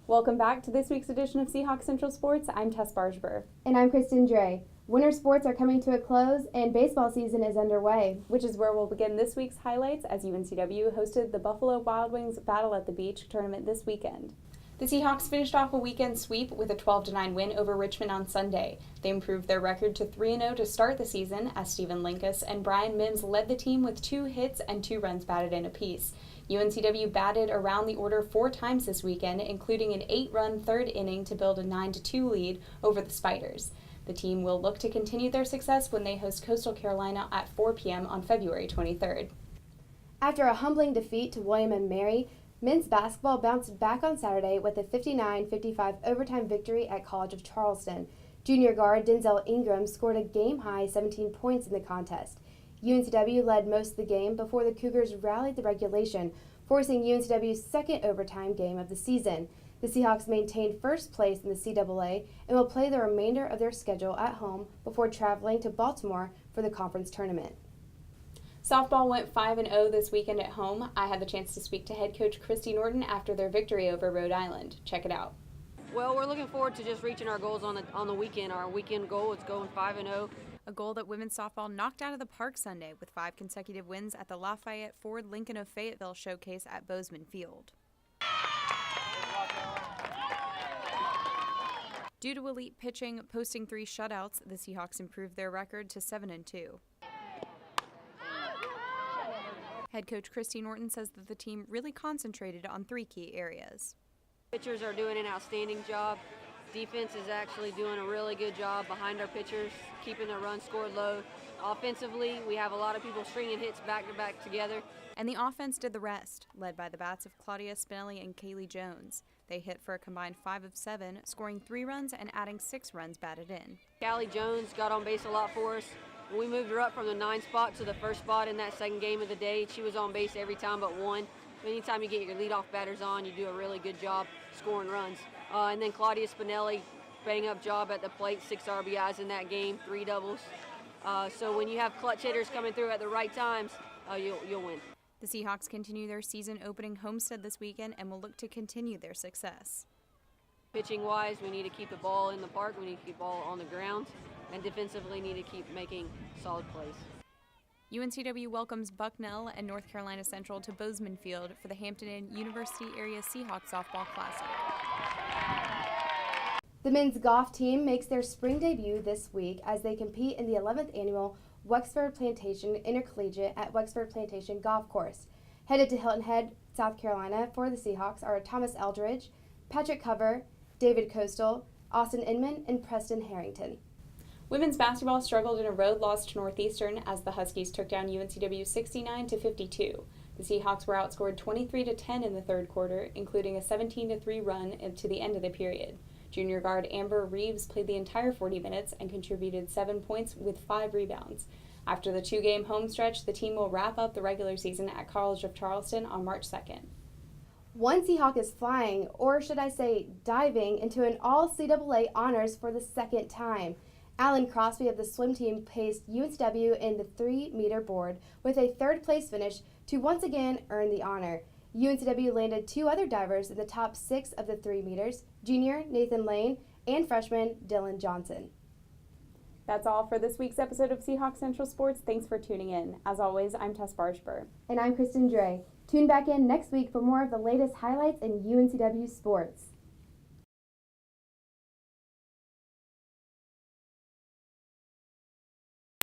Welcome back to this week's edition of Seahawk Central Sports. I'm Tess Bargebuhr. And I'm Kristen Dray. Winter sports are coming to a close and baseball season is underway. Which is where we'll begin this week's highlights as UNCW hosted the Buffalo Wild Wings Battle at the Beach tournament this weekend. The Seahawks finished off a weekend sweep with a 12-9 win over Richmond on Sunday. They improved their record to 3-0 to start the season as Stephen Linkus and Brian Mims led the team with 2 hits and 2 runs batted in apiece. UNCW batted around the order 4 times this weekend, including an 8-run third inning to build a 9-2 lead over the Spiders. The team will look to continue their success when they host Coastal Carolina at 4 p.m. on February 23rd. After a humbling defeat to William & Mary, men's basketball bounced back on Saturday with a 59-55 overtime victory at College of Charleston. Junior guard Denzel Ingram scored a game-high 17 points in the contest. UNCW led most of the game before the Cougars rallied the regulation, forcing UNCW's second overtime game of the season. The Seahawks maintained first place in the CAA and will play the remainder of their schedule at home before traveling to Baltimore for the conference tournament. Softball went 5-0 this weekend at home. I had the chance to speak to head coach Kristen Norton after their victory over Rhode Island. Check it out. Well, we're looking forward to just reaching our goals on the weekend. Our weekend goal is going 5-0. A goal that women's softball knocked out of the park Sunday with 5 consecutive wins at the Lafayette Ford Lincoln of Fayetteville showcase at Bozeman Field. Due to elite pitching posting 3 shutouts, the Seahawks improved their record to 7-2. Head coach Kristen Norton says that the team really concentrated on 3 key areas. Pitchers are doing an outstanding job. Defense is actually doing a really good job behind our pitchers, keeping their runs scored low. Offensively, we have a lot of people stringing hits back-to-back together. And the offense did the rest, led by the bats of Claudia Spinelli and Kaylee Jones. They hit for a combined 5 of 7, scoring 3 runs and adding 6 runs batted in. Callie Jones got on base a lot for us. When we moved her up from the 9th spot to the 1st spot in that second game of the day, she was on base every time but one. Anytime you get your leadoff batters on, you do a really good job scoring runs. And then Claudia Spinelli, bang-up job at the plate, 6 RBIs in that game, 3 doubles. So when you have clutch hitters coming through at the right times, you'll win. The Seahawks continue their season-opening homestand this weekend and will look to continue their success. Pitching-wise, we need to keep the ball in the park, we need to keep the ball on the ground, and defensively need to keep making solid plays. UNCW welcomes Bucknell and North Carolina Central to Bozeman Field for the Hampton Inn University Area Seahawks Softball Classic. The men's golf team makes their spring debut this week as they compete in the 11th annual Wexford Plantation Intercollegiate at Wexford Plantation Golf Course. Headed to Hilton Head, South Carolina for the Seahawks are Thomas Eldridge, Patrick Cover, David Coastal, Austin Inman, and Preston Harrington. Women's basketball struggled in a road loss to Northeastern as the Huskies took down UNCW 69-52. The Seahawks were outscored 23-10 in the third quarter, including a 17-3 run to the end of the period. Junior guard Amber Reeves played the entire 40 minutes and contributed 7 points with 5 rebounds. After the 2-game home stretch, the team will wrap up the regular season at College of Charleston on March 2nd. One Seahawk is flying, or should I say diving, into an all-CAA honors for the second time. Alan Crosby of the swim team paced UNCW in the 3-meter board with a third-place finish to once again earn the honor. UNCW landed 2 other divers in the top 6 of the 3 meters, junior Nathan Lane and freshman Dylan Johnson. That's all for this week's episode of Seahawk Central Sports. Thanks for tuning in. As always, I'm Tess Bargebuhr. And I'm Kristen Dray. Tune back in next week for more of the latest highlights in UNCW sports.